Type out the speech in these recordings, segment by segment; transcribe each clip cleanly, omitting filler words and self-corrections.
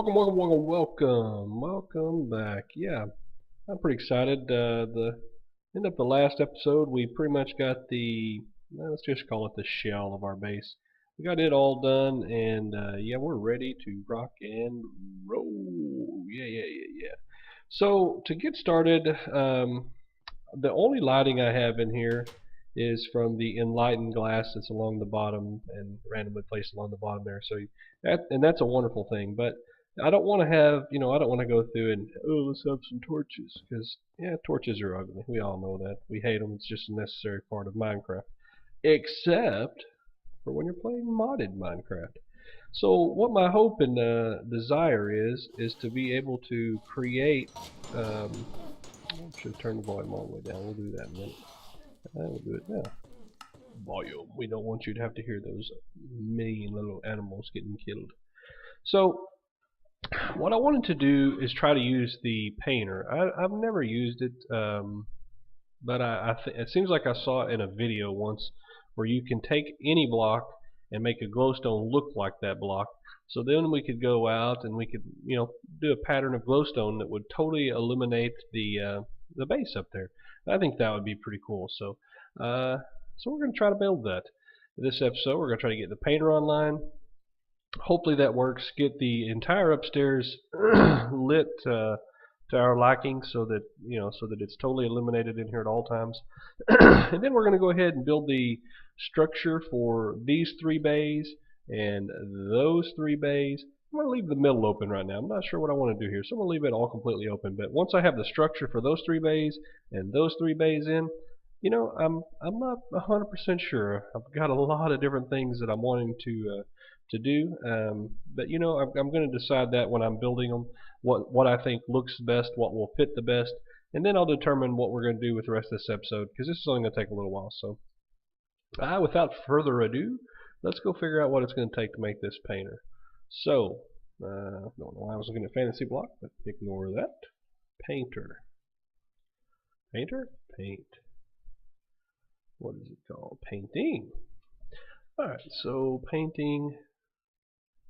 Welcome back. Yeah, I'm pretty excited. The end of the last episode, we pretty much got the, let's just call it the shell of our base. We got it all done, and yeah, we're ready to rock and roll. Yeah. So to get started, the only lighting I have in here is from the enlightened glass that's along the bottom and randomly placed along the bottom there. So that's a wonderful thing. But I don't want to have, I don't want to go through and, oh, let's have some torches, because yeah, torches are ugly. We all know that. We hate them. It's just a necessary part of Minecraft, except for when you're playing modded Minecraft. So what my hope and desire is to be able to create. I should turn the volume all the way down. We'll do that in a minute. We'll do it now. Volume. We don't want you to have to hear those mean little animals getting killed. So what I wanted to do is try to use the painter. I've never used it, but it seems like I saw it in a video once where you can take any block and make a glowstone look like that block. So then we could go out and we could, do a pattern of glowstone that would totally eliminate the base up there. I think that would be pretty cool. So we're going to try to build that. This episode, we're going to try to get the painter online. Hopefully that works. Get the entire upstairs lit to our liking, so that it's totally illuminated in here at all times. And then we're going to go ahead and build the structure for these 3 bays and those 3 bays. I'm going to leave the middle open right now. I'm not sure what I want to do here, so I'm going to leave it all completely open. But once I have the structure for those 3 bays and those 3 bays in, I'm not 100% sure. I've got a lot of different things that I'm wanting to do, but I'm going to decide that when I'm building them, what I think looks best, what will fit the best, and then I'll determine what we're going to do with the rest of this episode, because this is only going to take a little while. So without further ado, let's go figure out what it's going to take to make this painter. So don't know why I was looking at fantasy block, but ignore that. Painter, paint. What is it called? Painting. Alright, so painting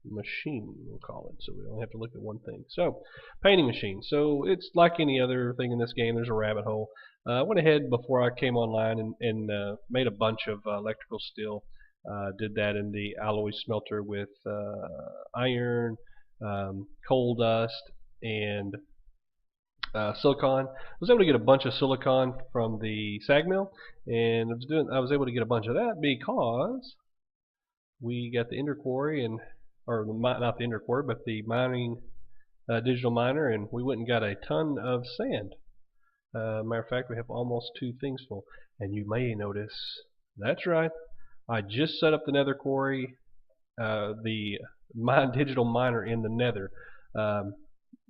machine, we'll call it, so we only have to look at one thing. So painting machine, so it's like any other thing in this game. There's a rabbit hole. I went ahead before I came online and made a bunch of electrical steel. Did that in the alloy smelter with iron, coal dust, and silicon. I was able to get a bunch of silicon from the sag mill, and I was able to get a bunch of that because we got the ender quarry, or not the ender quarry, but the mining digital miner, and we went and got a ton of sand. Matter of fact, we have almost 2 things full. And you may notice, that's right, I just set up the nether quarry, the digital miner in the nether.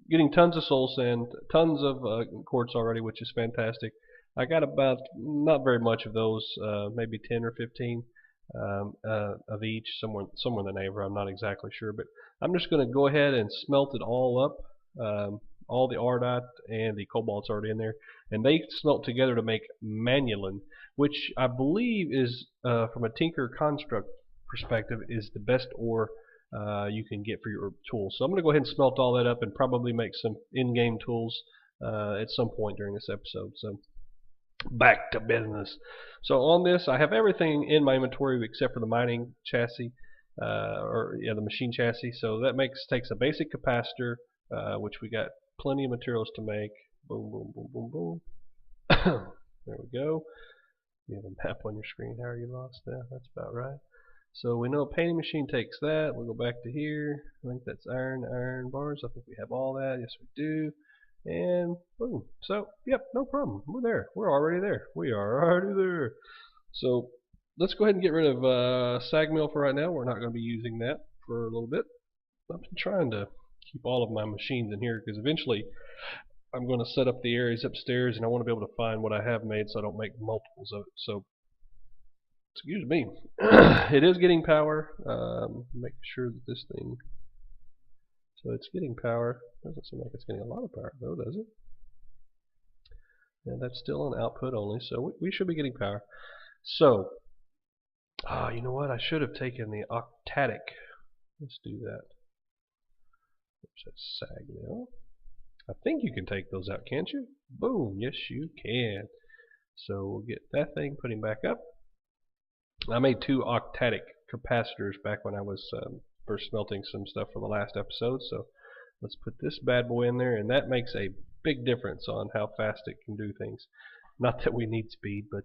Getting tons of soul sand, tons of quartz already, which is fantastic. I got about, not very much of those, maybe 10 or 15 of each, somewhere in the neighborhood. I'm not exactly sure, but I'm just going to go ahead and smelt it all up. All the ardite and the cobalt's already in there, and they smelt together to make manulin, which I believe is, from a tinker construct perspective, is the best ore you can get for your tools. So I'm going to go ahead and smelt all that up and probably make some in-game tools at some point during this episode. So back to business. So on this, I have everything in my inventory except for the mining chassis, the machine chassis. So that takes a basic capacitor, which we got plenty of materials to make. Boom, boom, boom, boom, boom. There we go. You have a map on your screen. How are you lost? Yeah, that's about right. So we know a painting machine takes that. We'll go back to here. I think that's iron bars. I think we have all that. Yes, we do. And boom. So, yep, no problem. We're there. We're already there. We are already there. So let's go ahead and get rid of sag mill for right now. We're not going to be using that for a little bit. I've been trying to keep all of my machines in here because eventually I'm going to set up the areas upstairs, and I want to be able to find what I have made so I don't make multiples of it. So excuse me. It is getting power. Make sure that this thing. So it's getting power. Doesn't seem like it's getting a lot of power though, does it? And that's still an output only, so we should be getting power. So, you know what? I should have taken the octatic. Let's do that. There's that sag mill. I think you can take those out, can't you? Boom, yes you can. So we'll get that thing, put him back up. I made 2 octatic capacitors back when I was first smelting some stuff for the last episode, so let's put this bad boy in there, and that makes a big difference on how fast it can do things. Not that we need speed, but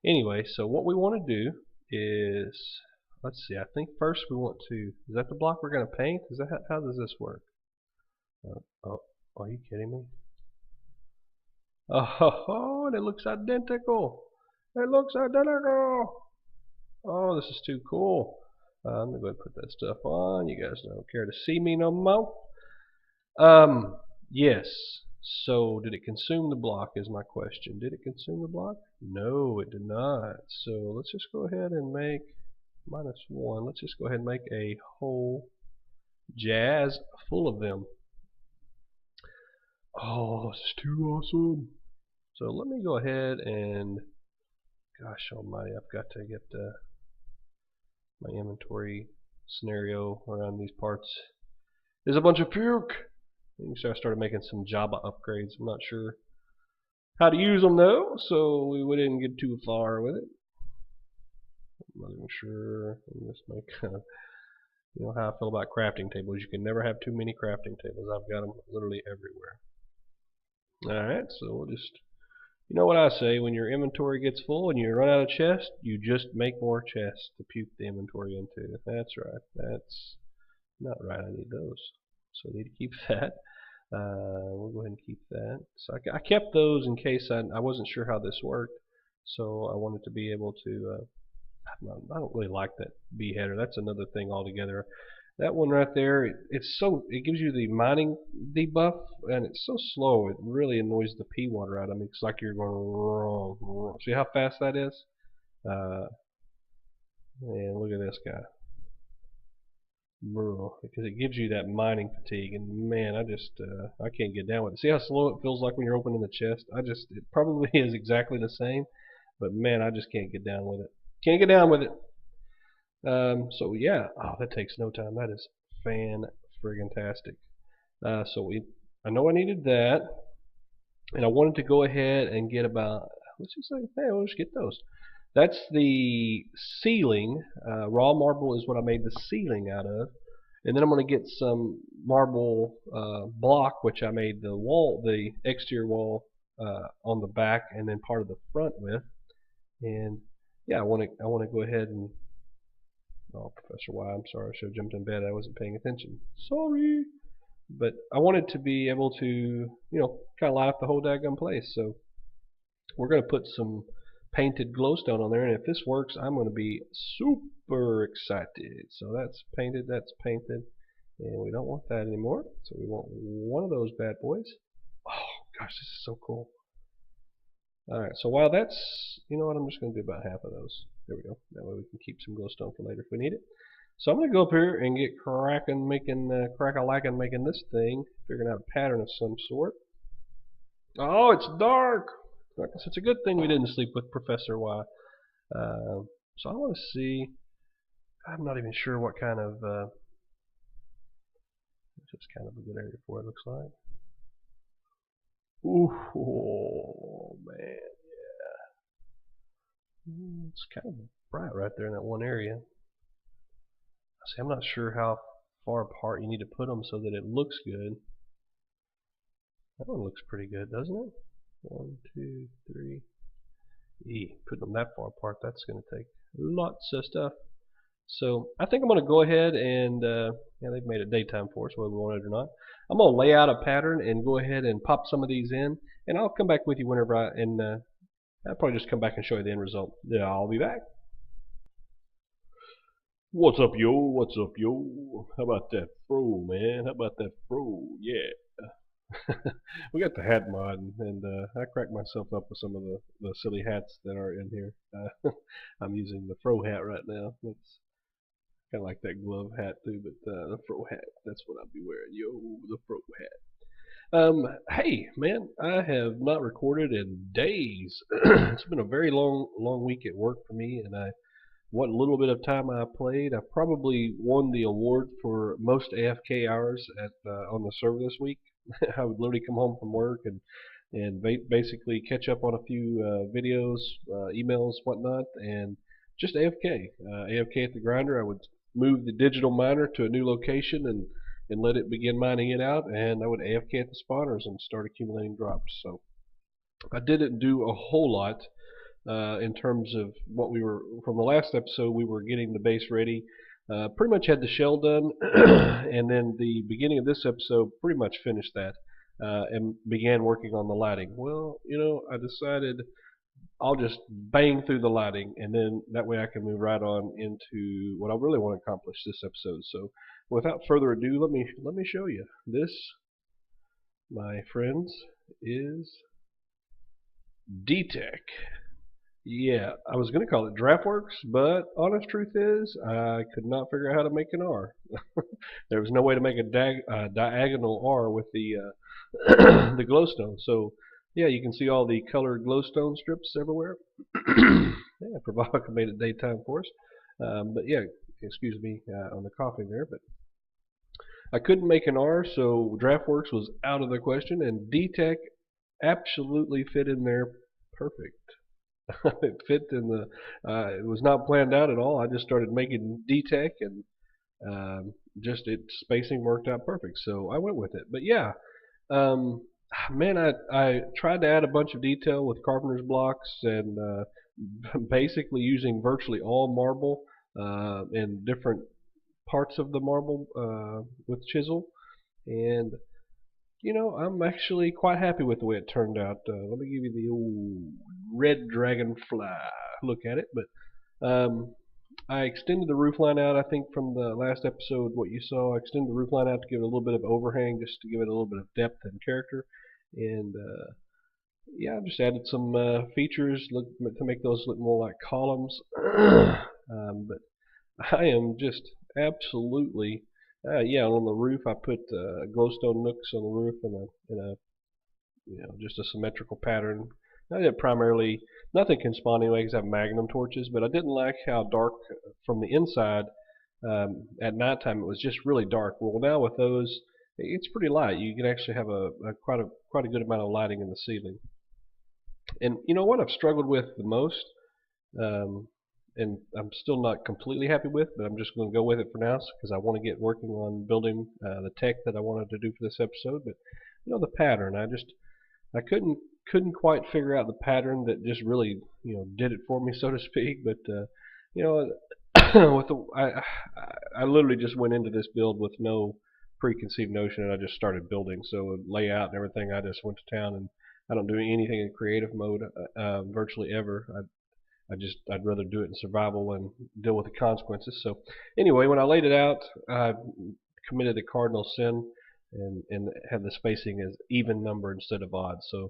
anyway, so what we want to do is, let's see, I think first we want to, is that the block we're going to paint? Is that how does this work? Oh, are you kidding me? Oh, and it looks identical. It looks identical. Oh, this is too cool. I'm going to go ahead and put that stuff on. You guys don't care to see me no more. Yes. So, did it consume the block is my question. Did it consume the block? No, it did not. So, let's just go ahead and make -1. Let's just go ahead and make a whole jazz full of them. Oh, this is too awesome. So, let me go ahead and, gosh almighty, I've got to get my inventory scenario around these parts. There's a bunch of puke. So I started making some Java upgrades. I'm not sure how to use them though, so we didn't get too far with it. I'm not even sure. Just make you know how I feel about crafting tables. You can never have too many crafting tables. I've got them literally everywhere. Alright, so we'll just, you know what I say, when your inventory gets full and you run out of chests, you just make more chests to puke the inventory into. That's right. That's not right. I need those. So I need to keep that. We'll go ahead and keep that. So I kept those in case I wasn't sure how this worked. So I wanted to be able to, I don't really like that B header. That's another thing altogether. That one right there, it gives you the mining debuff, and it's so slow, it really annoys the pea water out of me. It's like you're going wrong. See how fast that is? And look at this guy. Because it gives you that mining fatigue, and man, I can't get down with it. See how slow it feels like when you're opening the chest? It probably is exactly the same, but man, I just can't get down with it. Can't get down with it. So yeah, oh, that takes no time. That is fan-friggin-tastic. I know I needed that, and I wanted to go ahead and get about, let's just say, hey, we'll just get those. That's the ceiling. Raw marble is what I made the ceiling out of. And then I'm going to get some marble block, which I made the exterior wall on the back, and then part of the front with. And yeah, I want to go ahead and, oh, Professor Y, I'm sorry, I should have jumped in bed. I wasn't paying attention. Sorry. But I wanted to be able to, you know, kind of light up the whole daggone place. So we're going to put some painted glowstone on there, and if this works, I'm going to be super excited. So that's painted, and we don't want that anymore. So we want one of those bad boys. Oh gosh, this is so cool. Alright, so while that's, you know what, I'm just going to do about half of those. There we go. That way we can keep some glowstone for later if we need it. So I'm going to go up here and get crack-a-lackin' making this thing, figuring out a pattern of some sort. Oh, it's dark! I guess it's a good thing we didn't sleep with Professor Y. So I want to see, I'm not even sure what kind of, it's kind of a good area for it, looks like. Ooh, oh, man, yeah. It's kind of bright right there in that one area. See, I'm not sure how far apart you need to put them so that it looks good. That one looks pretty good, doesn't it? 1, 2, 3. Putting them that far apart, that's going to take lots of stuff. So I think I'm going to go ahead and, yeah, they've made it daytime for us, whether we want it or not. I'm going to lay out a pattern and go ahead and pop some of these in, and I'll come back with you whenever I'll probably just come back and show you the end result. Yeah, I'll be back. What's up, yo? What's up, yo? How about that fro, man? How about that fro? Yeah. We got the hat mod, and I cracked myself up with some of the silly hats that are in here. I'm using the fro hat right now. It's kind of like that glove hat too, but the fro hat, that's what I'll be wearing. Yo, the fro hat. Hey, man, I have not recorded in days. It's been a very long week at work for me, and I what little bit of time I played, I probably won the award for most AFK hours at on the server this week. I would literally come home from work and basically catch up on a few videos, emails, whatnot, and just AFK. AFK at the grinder. I would move the digital miner to a new location and let it begin mining it out, and I would AFK at the spawners and start accumulating drops. So I didn't do a whole lot in terms of what we were from the last episode. We were getting the base ready. Pretty much had the shell done, and then the beginning of this episode pretty much finished that and began working on the lighting. Well, I decided I'll just bang through the lighting, and then that way I can move right on into what I really want to accomplish this episode. So, without further ado, let me show you. This, my friends, is DTech. Yeah, I was going to call it DraftWorks, but honest truth is, I could not figure out how to make an R. There was no way to make a diagonal R with the the glowstone. So, yeah, you can see all the colored glowstone strips everywhere. Yeah, Provoca made it daytime for us. But yeah, excuse me on the coughing there, but I couldn't make an R, so DraftWorks was out of the question, and DTech absolutely fit in there perfect. It fit in the. It was not planned out at all. I just started making DTech, and just its spacing worked out perfect. So I went with it. But yeah, man, I tried to add a bunch of detail with carpenter's blocks and basically using virtually all marble and different parts of the marble with chisel, and I'm actually quite happy with the way it turned out. Let me give you the old red dragonfly look at it. But I extended the roof line out, I think, from the last episode, what you saw. I extended the roof line out to give it a little bit of overhang, just to give it a little bit of depth and character. And yeah, I just added some features to make those look more like columns. But I am just absolutely... yeah, on the roof I put glowstone nooks on the roof in a just a symmetrical pattern. I did primarily, nothing can spawn anyway because I have magnum torches, but I didn't like how dark from the inside at nighttime. It was just really dark. Well, now with those, it's pretty light. You can actually have quite a good amount of lighting in the ceiling. And what I've struggled with the most, and I'm still not completely happy with, but I'm just going to go with it for now because I want to get working on building the tech that I wanted to do for this episode. But the pattern, I couldn't quite figure out the pattern that just really did it for me, so to speak. But with I literally just went into this build with no preconceived notion, and I just started building. So layout and everything, I just went to town, and I don't do anything in creative mode virtually ever. I'd rather do it in survival and deal with the consequences. So anyway, when I laid it out, I committed a cardinal sin and had the spacing as even number instead of odd. So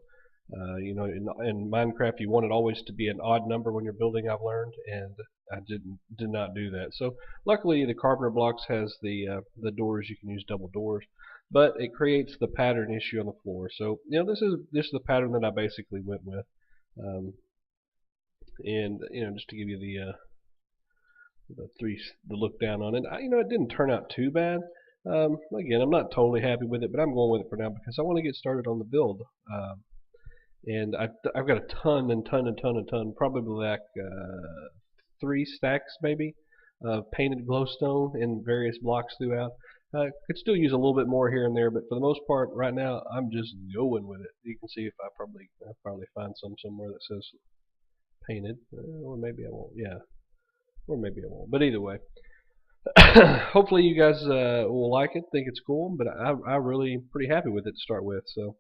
in Minecraft, you want it always to be an odd number when you're building, I've learned, and I did not do that. So luckily, the carpenter blocks has the doors. You can use double doors, but it creates the pattern issue on the floor. So this is the pattern that I basically went with. And just to give you the look down on it, it didn't turn out too bad. Again, I'm not totally happy with it, but I'm going with it for now because I want to get started on the build. And I've got a ton and ton, probably like 3 stacks maybe of painted glowstone in various blocks throughout. Could still use a little bit more here and there, but for the most part, right now I'm just going with it. You can see if I'll probably find some somewhere that says painted, or maybe I won't. Yeah, or maybe I won't. But either way, hopefully you guys will like it, think it's cool. But I'm really pretty happy with it to start with. So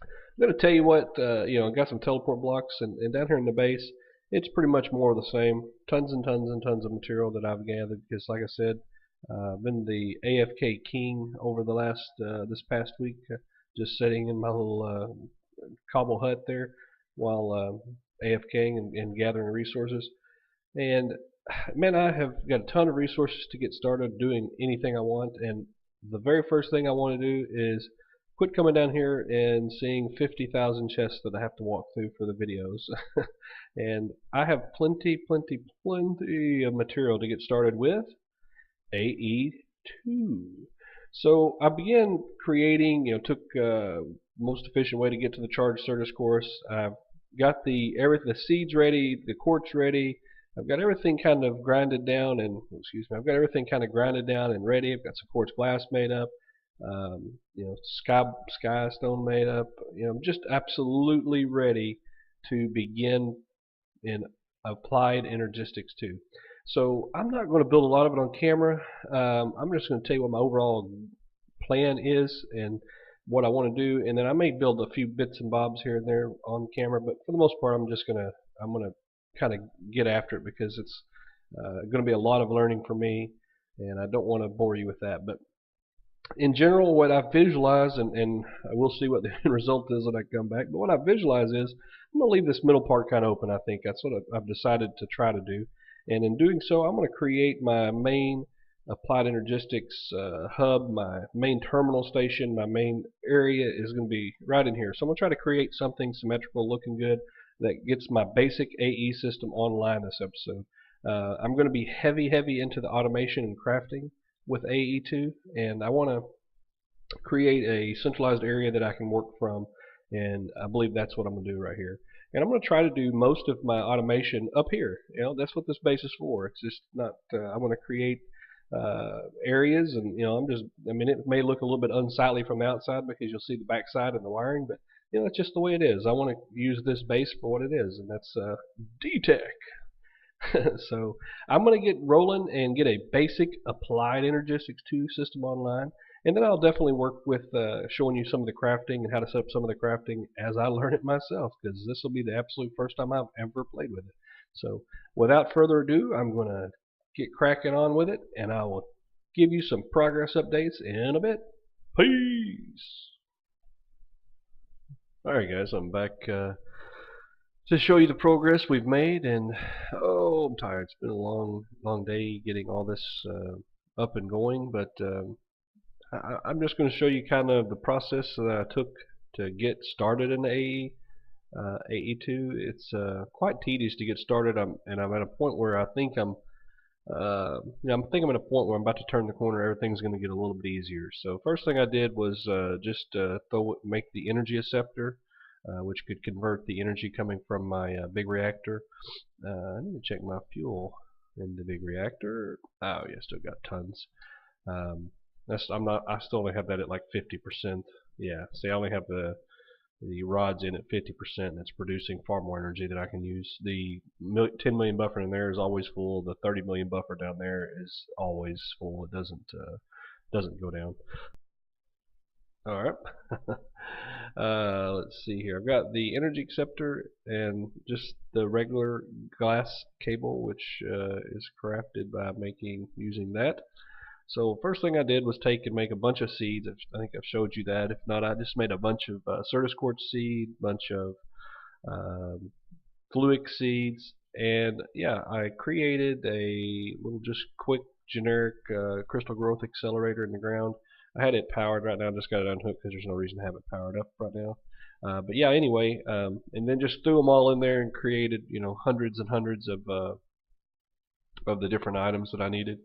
I'm going to tell you what, I got some teleport blocks, and down here in the base, it's pretty much more of the same. Tons and tons and tons of material that I've gathered because, like I said, I've been the AFK king over the last this past week, just sitting in my little cobble hut there while AFKing and gathering resources. And man, I have got a ton of resources to get started doing anything I want. And the very first thing I want to do is quit coming down here and seeing 50,000 chests that I have to walk through for the videos. And I have plenty of material to get started with AE2. So I began creating, took most efficient way to get to the charge service course. I've got the seeds ready, the quartz ready. I've got everything kind of grinded down and, I've got everything kind of grinded down and ready. I've got some quartz glass made up, sky stone made up, just absolutely ready to begin in applied energistics 2. So I'm not going to build a lot of it on camera. I'm just going to tell you what my overall plan is and what I want to do, and then I may build a few bits and bobs here and there on camera, but for the most part I'm going to kind of get after it because it's going to be a lot of learning for me, and I don't want to bore you with that. But in general, what I visualize, and we'll see what the end result is when I come back, but what I visualize is I'm going to leave this middle part kind of open. I think that's what I've decided to try to do. And in doing so, I'm going to create my main applied energistics hub, my main terminal station. My main area is going to be right in here. So I'm going to try to create something symmetrical, looking good, that gets my basic AE system online this episode. I'm going to be heavy into the automation and crafting with AE2, and I want to create a centralized area that I can work from, and I believe that's what I'm going to do right here. And I'm going to try to do most of my automation up here. That's what this base is for. It's just not, I want to create areas, and it may look a little bit unsightly from the outside because you'll see the backside and the wiring, but it's just the way it is. I want to use this base for what it is, and that's D-Tech. So I'm going to get rolling and get a basic applied energistics 2 system online. And then I'll definitely work with showing you some of the crafting and how to set up some of the crafting as I learn it myself, because this will be the absolute first time I've ever played with it. So without further ado, I'm going to get cracking on with it, and I will give you some progress updates in a bit. Peace! Alright guys, I'm back to show you the progress we've made, and I'm tired. It's been a long day getting all this up and going, but I'm just going to show you kind of the process that I took to get started in the AE2. It's quite tedious to get started, and I'm at a point where I think I'm at a point where I'm about to turn the corner. Everything's going to get a little bit easier. So first thing I did was make the energy acceptor, which could convert the energy coming from my big reactor. I need to check my fuel in the big reactor. Oh yeah, still got tons. I still only have that at like 50%. Yeah, see, I only have the rods in at 50%, and it's producing far more energy than I can use. The 10 million buffer in there is always full. The 30 million buffer down there is always full. It doesn't go down. All right. Let's see here. I've got the energy acceptor and just the regular glass cable, which is crafted by using that. So first thing I did was take and make a bunch of seeds. I think I've showed you that. If not, I just made a bunch of Certus quartz seed, bunch of fluic seeds, and yeah, I created a little just quick generic crystal growth accelerator in the ground. I had it powered right now. I just got it unhooked because there's no reason to have it powered up right now. But yeah, anyway, and then just threw them all in there and created hundreds and hundreds of the different items that I needed.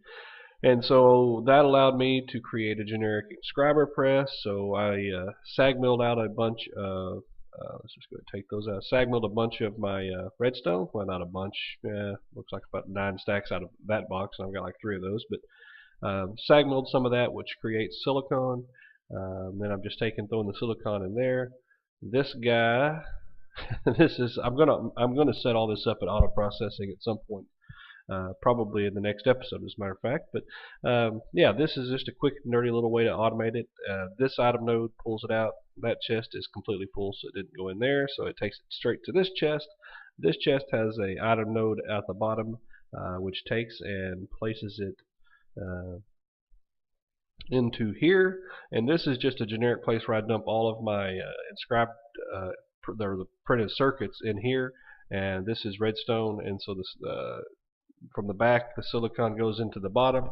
And so that allowed me to create a generic inscriber press. So I sag milled out a bunch of, let's just go ahead and take those out. Sag milled a bunch of my redstone. Well, not a bunch. Looks like about 9 stacks out of that box, and I've got like 3 of those. But sag milled some of that, which creates silicon. Then I'm just throwing the silicon in there. This guy, I'm gonna set all this up at auto processing at some point. Probably in the next episode, as a matter of fact. But yeah, this is just a quick, nerdy little way to automate it. This item node pulls it out. That chest is completely full, so it didn't go in there. So it takes it straight to this chest. This chest has a item node at the bottom, which takes and places it into here. And this is just a generic place where I dump all of my inscribed, the printed circuits in here. And this is redstone, and so this from the back, the silicon goes into the bottom.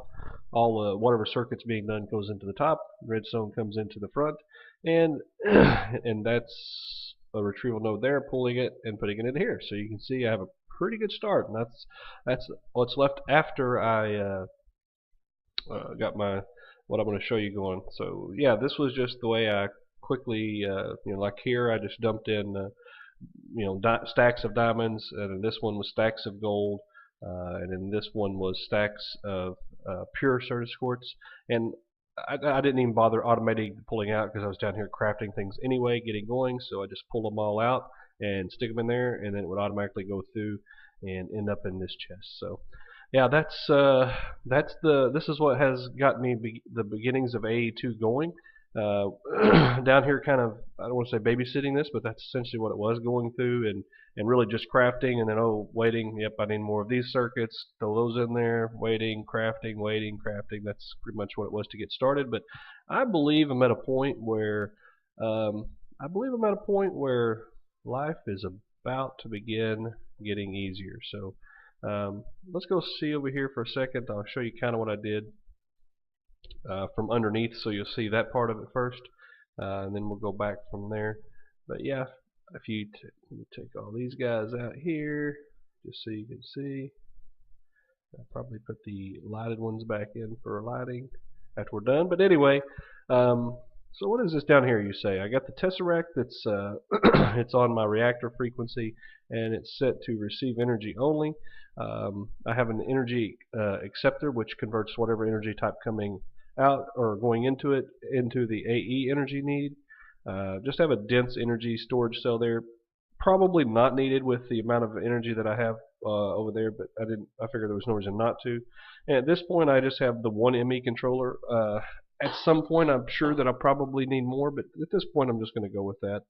All whatever circuit's being done goes into the top. Redstone comes into the front, and and that's a retrieval node there, pulling it and putting it in here. So you can see I have a pretty good start, and that's what's left after I got my what I'm going to show you going. So yeah, this was just the way I quickly, like here I just dumped in, stacks of diamonds, and then this one was stacks of gold, and then this one was stacks of pure Certus quartz, and I didn't even bother automating pulling out because I was down here crafting things anyway, getting going. So I just pulled them all out and stick them in there, and then it would automatically go through and end up in this chest. So yeah, this is what has got me the beginnings of AE2 going. Down here, kind of, I don't want to say babysitting this, but that's essentially what it was, going through and really just crafting, and then waiting. Yep, I need more of these circuits. Throw those in there. Waiting, crafting, waiting, crafting. That's pretty much what it was to get started. But I believe I'm at a point where life is about to begin getting easier. So let's go see over here for a second. I'll show you kind of what I did from underneath, so you'll see that part of it first, and then we'll go back from there. But yeah, if you take all these guys out here, just so you can see, I'll probably put the lighted ones back in for lighting after we're done. But anyway, so what is this down here, you say? I got the tesseract that's it's on my reactor frequency, and it's set to receive energy only. I have an energy acceptor, which converts whatever energy type coming out or going into it into the AE energy need. Just have a dense energy storage cell there. Probably not needed with the amount of energy that I have over there, but I figured there was no reason not to. And at this point, I just have the one ME controller. At some point, I'm sure that I'll probably need more, but at this point, I'm just going to go with that.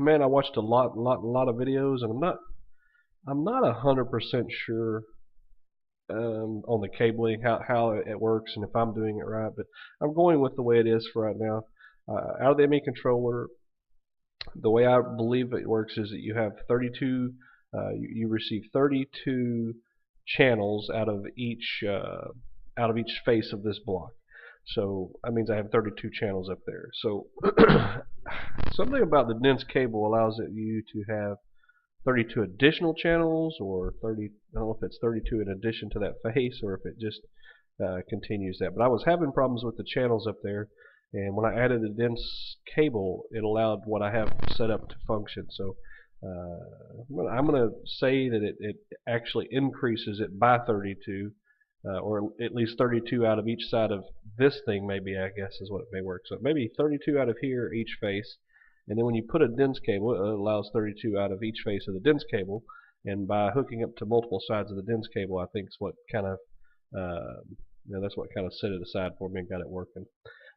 Man, I watched a lot of videos, and I'm not 100% sure on the cabling, how it works, and if I'm doing it right, but I'm going with the way it is for right now. Out of the ME controller, the way I believe it works is that you have 32, you receive 32 channels out of each face of this block. So that means I have 32 channels up there. So something about the dense cable allows you to have 32 additional channels, or 30, I don't know if it's 32 in addition to that face, or if it just continues that. But I was having problems with the channels up there, and when I added a dense cable, it allowed what I have set up to function. So I'm going to say that it actually increases it by 32, or at least 32 out of each side of this thing, maybe, I guess is what it may work. So maybe 32 out of here each face. And then when you put a dense cable, it allows 32 out of each face of the dense cable. And by hooking up to multiple sides of the dense cable, I think is what kind of, that's what kind of set it aside for me and got it working.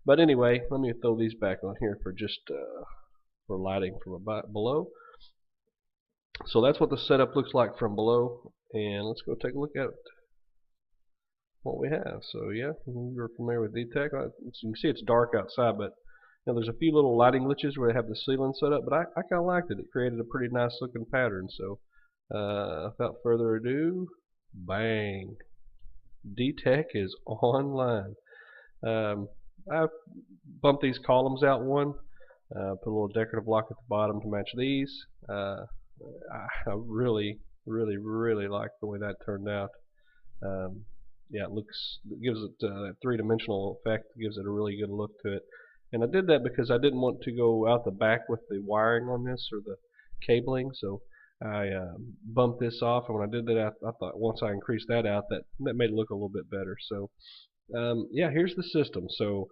But anyway, let me throw these back on here for just for lighting from below. So that's what the setup looks like from below. And let's go take a look at what we have. So yeah, you're familiar with DTech. So you can see it's dark outside, but there's a few little lighting glitches where they have the ceiling set up, but I kind of liked it. It created a pretty nice looking pattern. So without further ado, bang, DTech is online. I bumped these columns out one, put a little decorative block at the bottom to match these. I really like the way that turned out. Yeah, it gives it that three-dimensional effect, gives it a really good look to it. And I did that because I didn't want to go out the back with the wiring on this, or the cabling, so I bumped this off, and when I did that, I thought once I increased that out, that made it look a little bit better. So yeah, here's the system. So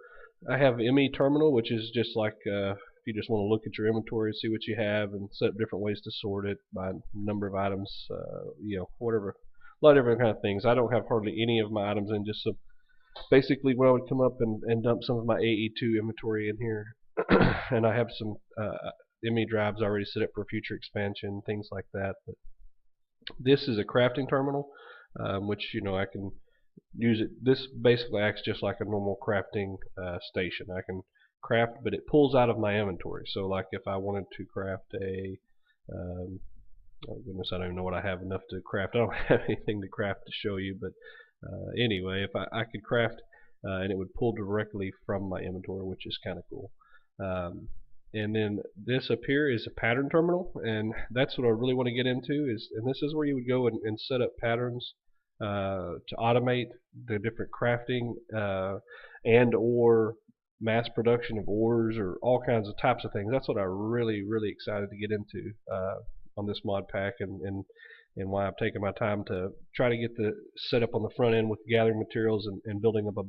I have ME terminal, which is just like if you just want to look at your inventory, see what you have, and set up different ways to sort it by number of items, whatever, a lot of different kind of things. I don't have hardly any of my items in, just some. Basically, when I would come up and dump some of my AE2 inventory in here, and I have some ME drives already set up for future expansion, things like that. But this is a crafting terminal, which I can use it. This basically acts just like a normal crafting station. I can craft, but it pulls out of my inventory. So, like if I wanted to craft a Oh goodness, I don't even know what I have enough to craft. I don't have anything to craft to show you, but anyway, if I could craft and it would pull directly from my inventory, which is kind of cool. And then this up here is a pattern terminal, and that's what I really want to get into. And this is where you would go and set up patterns to automate the different crafting and or mass production of ores or all kinds of types of things. That's what I'm really excited to get into on this mod pack, and why I'm taking my time to try to get the setup on the front end with gathering materials and building up a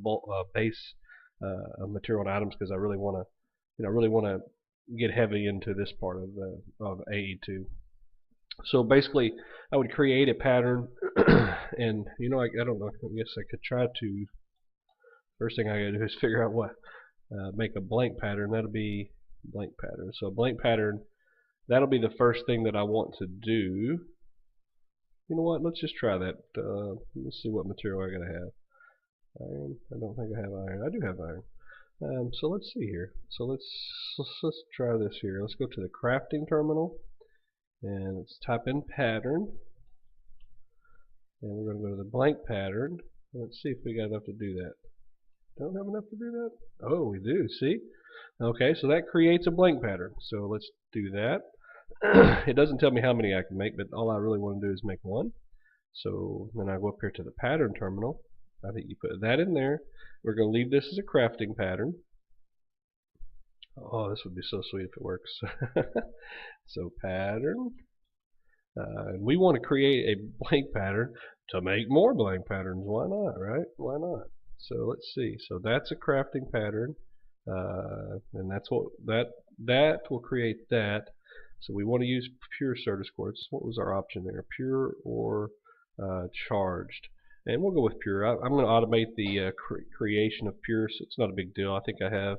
base of material and items, because I really want to get heavy into this part of AE2. So basically, I would create a pattern, and I don't know. I guess I could try to. First thing I gotta do is figure out what make a blank pattern. That'll be blank pattern. So blank pattern. That'll be the first thing that I want to do. You know what? Let's just try that. Let's see what material I gotta have. Iron. I don't think I have iron. I do have iron. So let's see here. So let's try this here. Let's go to the crafting terminal, and let's type in pattern, and we're going to go to the blank pattern. Let's see if we got enough to do that. Don't have enough to do that? Oh, we do. See? Okay, so that creates a blank pattern. So let's do that. It doesn't tell me how many I can make, but all I really want to do is make one. So then I go up here to the pattern terminal. I think you put that in there. We're going to leave this as a crafting pattern. Oh, this would be so sweet if it works. So pattern. And we want to create a blank pattern to make more blank patterns. Why not, right? Why not? So let's see. So that's a crafting pattern. And that's what that will create that. So we want to use pure Certus quartz. What was our option there? Pure or charged? And we'll go with pure. I'm going to automate the creation of pure, so it's not a big deal. I think I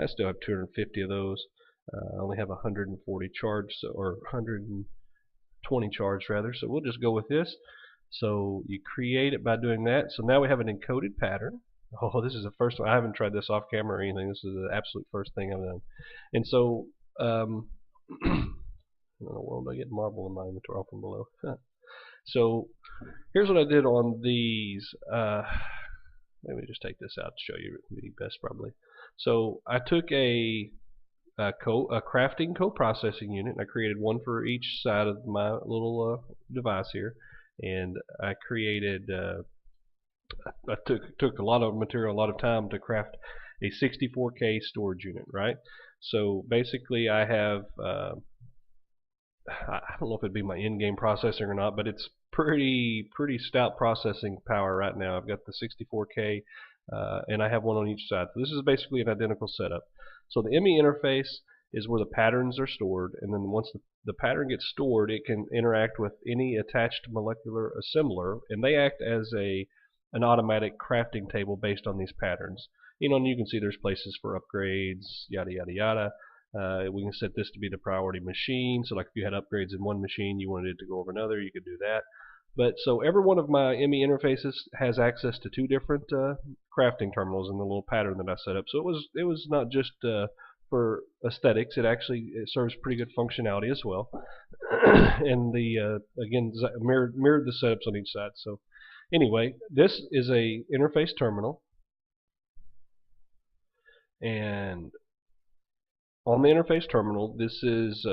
still have 250 of those. I only have 140 charged, or 120 charged rather. So we'll just go with this. So you create it by doing that. So now we have an encoded pattern. Oh, this is the first one. I haven't tried this off camera or anything. This is the absolute first thing I've done. And so, I don't know, well, I get marble in my inventory from below. So here's what I did on these. Let me just take this out to show you the best probably. So I took a crafting co-processing unit, and I created one for each side of my little device here, and I created I took a lot of material, a lot of time to craft a 64K storage unit, right? So basically I have I don't know if it'd be my in-game processing or not, but it's pretty stout processing power right now. I've got the 64K and I have one on each side. So this is basically an identical setup. So the ME interface is where the patterns are stored, and then once the pattern gets stored, it can interact with any attached molecular assembler, and they act as an automatic crafting table based on these patterns. And you can see there's places for upgrades, yada yada yada. We can set this to be the priority machine, so like if you had upgrades in one machine, you wanted it to go over another, you could do that. But so every one of my ME interfaces has access to two different crafting terminals in the little pattern that I set up. So it was not just for aesthetics. It serves pretty good functionality as well. And the again mirrored the setups on each side. So anyway, this is a interface terminal, and on the interface terminal, this is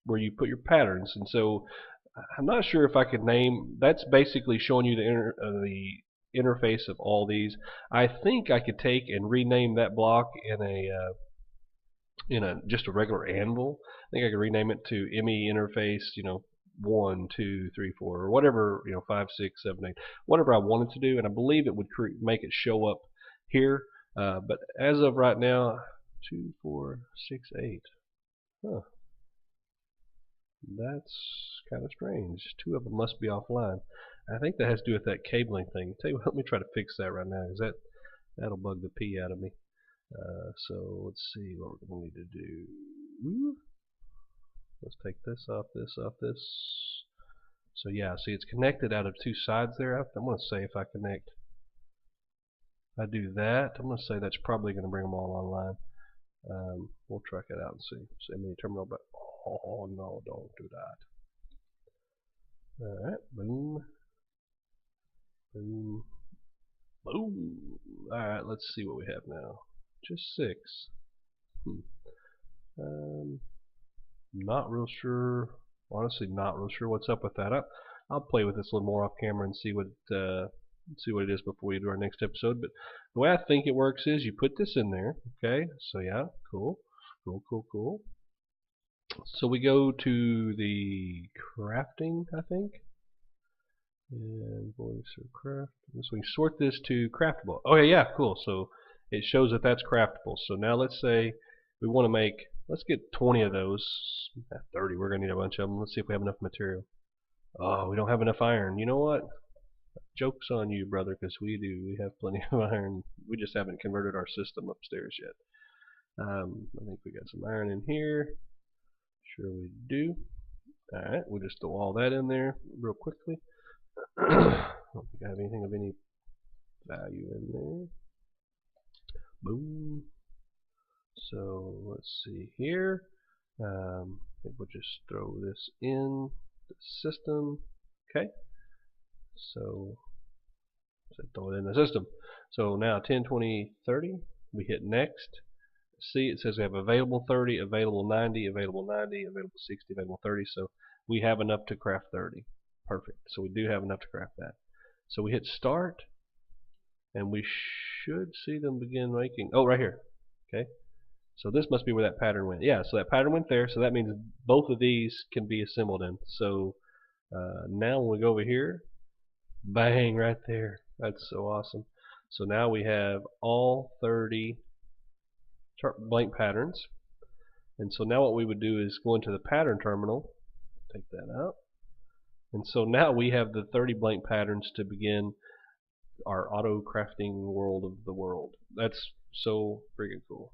where you put your patterns. And so I'm not sure if I could name. That's basically showing you the interface of all these. I think I could take and rename that block in a just a regular anvil. I think I could rename it to ME interface, 1, 2, 3, 4, or whatever, 5, 6, 7, 8, whatever I wanted to do, and I believe it would make it show up here. But as of right now, 2, 4, 6, 8. Huh. That's kind of strange. Two of them must be offline. I think that has to do with that cabling thing. Tell you what, let me try to fix that right now, because that'll bug the pee out of me. So let's see what we're going to need to do. Let's take this off, this off, this. So yeah, see, it's connected out of two sides there. I'm going to say if I connect, if I do that, I'm going to say that's probably going to bring them all online. We'll track it out and see. Send me a terminal, but oh no, don't do that. Alright, boom, boom, boom. Alright, let's see what we have now. Just 6. Not real sure. Honestly, not real sure what's up with that. I'll play with this a little more off camera and see what it is before we do our next episode. But the way I think it works is you put this in there. Okay, so yeah, cool, cool, cool, cool. So we go to the crafting, I think. And voice or craft. So we sort this to craftable. Okay, yeah, cool. So it shows that that's craftable. So now let's say we want to make, let's get 20 of those. 30, we're going to need a bunch of them. Let's see if we have enough material. Oh, we don't have enough iron. You know what? Joke's on you, brother, because we do. We have plenty of iron. We just haven't converted our system upstairs yet. I think we got some iron in here. Sure we do. Alright, we'll just throw all that in there real quickly. I don't think I have anything of any value in there. Boom. So let's see here. I think we'll just throw this in the system. Okay. So throw it in the system. So now 10, 20, 30. We hit next. See, it says we have available 30, available 90, available 90, available 60, available 30. So we have enough to craft 30. Perfect. So we do have enough to craft that. So we hit start, and we should see them begin making. Oh, right here. Okay. So this must be where that pattern went. Yeah, so that pattern went there. So that means both of these can be assembled in. So now when we go over here, bang, right there. That's so awesome. So now we have all 30 blank patterns. And so now what we would do is go into the pattern terminal, take that out. And so now we have the 30 blank patterns to begin our auto crafting world of the world. That's so freaking cool.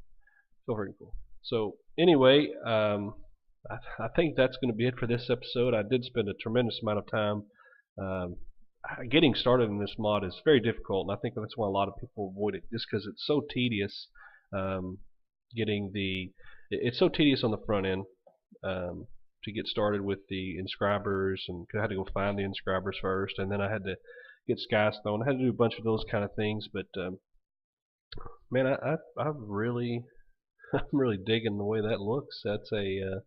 So freaking cool. So anyway, I think that's going to be it for this episode. I did spend a tremendous amount of time getting started in this mod is very difficult, and I think that's why a lot of people avoid it, just because it's so tedious. It's so tedious on the front end to get started with the inscribers, and I had to go find the inscribers first, and then I had to get sky stone. I had to do a bunch of those kind of things, but man, I'm really digging the way that looks. That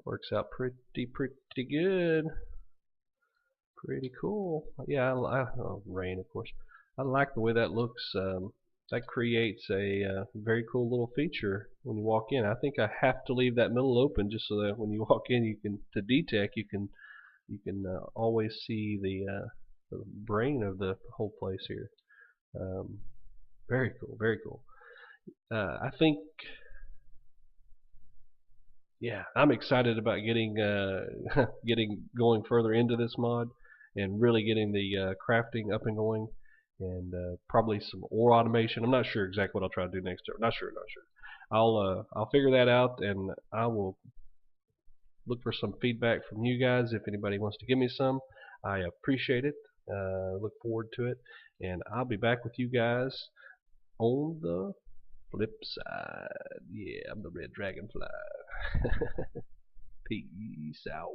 works out pretty good. Pretty cool. Yeah, oh, rain, of course. I like the way that looks. That creates a very cool little feature when you walk in. I think I have to leave that middle open just so that when you walk in, you can you can always see the brain of the whole place here. Very cool, very cool. I think, yeah, I'm excited about getting going further into this mod and really getting the crafting up and going, and probably some ore automation. I'm not sure exactly what I'll try to do next. Not sure. I'll figure that out, and I will look for some feedback from you guys. If anybody wants to give me some, I appreciate it. Look forward to it, and I'll be back with you guys on the flip side. Yeah, I'm the red dragonfly. Peace out.